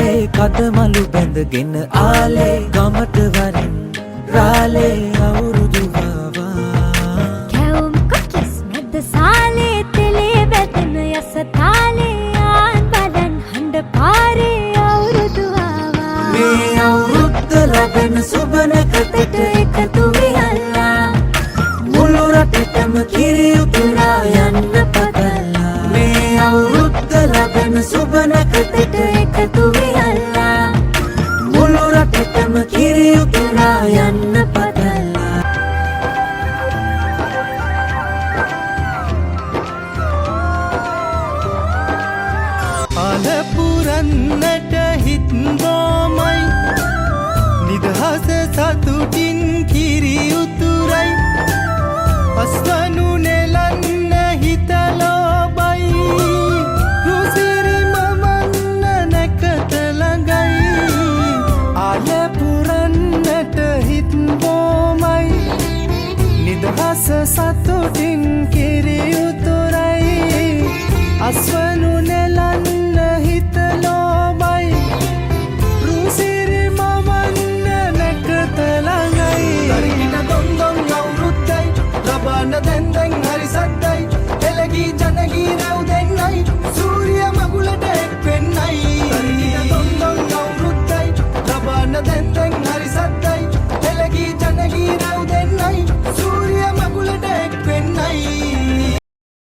කාලේ කදමලු බැඳගෙන ආලේ ගමට වරින් රාලේ අවුරුදු වවා කැවුම් කොකිස් මැද සාලේ තෙලේ වැදෙන යස තාලේ ආන් බලන් හඬ පාරේ අවුරුදු වවා මේ අවුරුද්ද ලැබෙන සුබනකතට එකතු වෙලා මුළු රටටම කිරි උතුරා යන්න පතලා මේ අවුරුද්ද ලැබෙන සුබනකතට එකතු වෙලා මුළු රටටම කිරි උතුරා යන්න පතලා අල පුරන්නට හිත් බොමයි නිදහස සතුටින් කිරි උතුරයි අස්වනු නෙලන්න හිතලොබයි රුසිරි මමන්න නැකත ළඟයි අල පුරන්නට හිත් බොමයි නිදහස සතුටින් කිරි උතුරයි අස්වනු නෙලන්න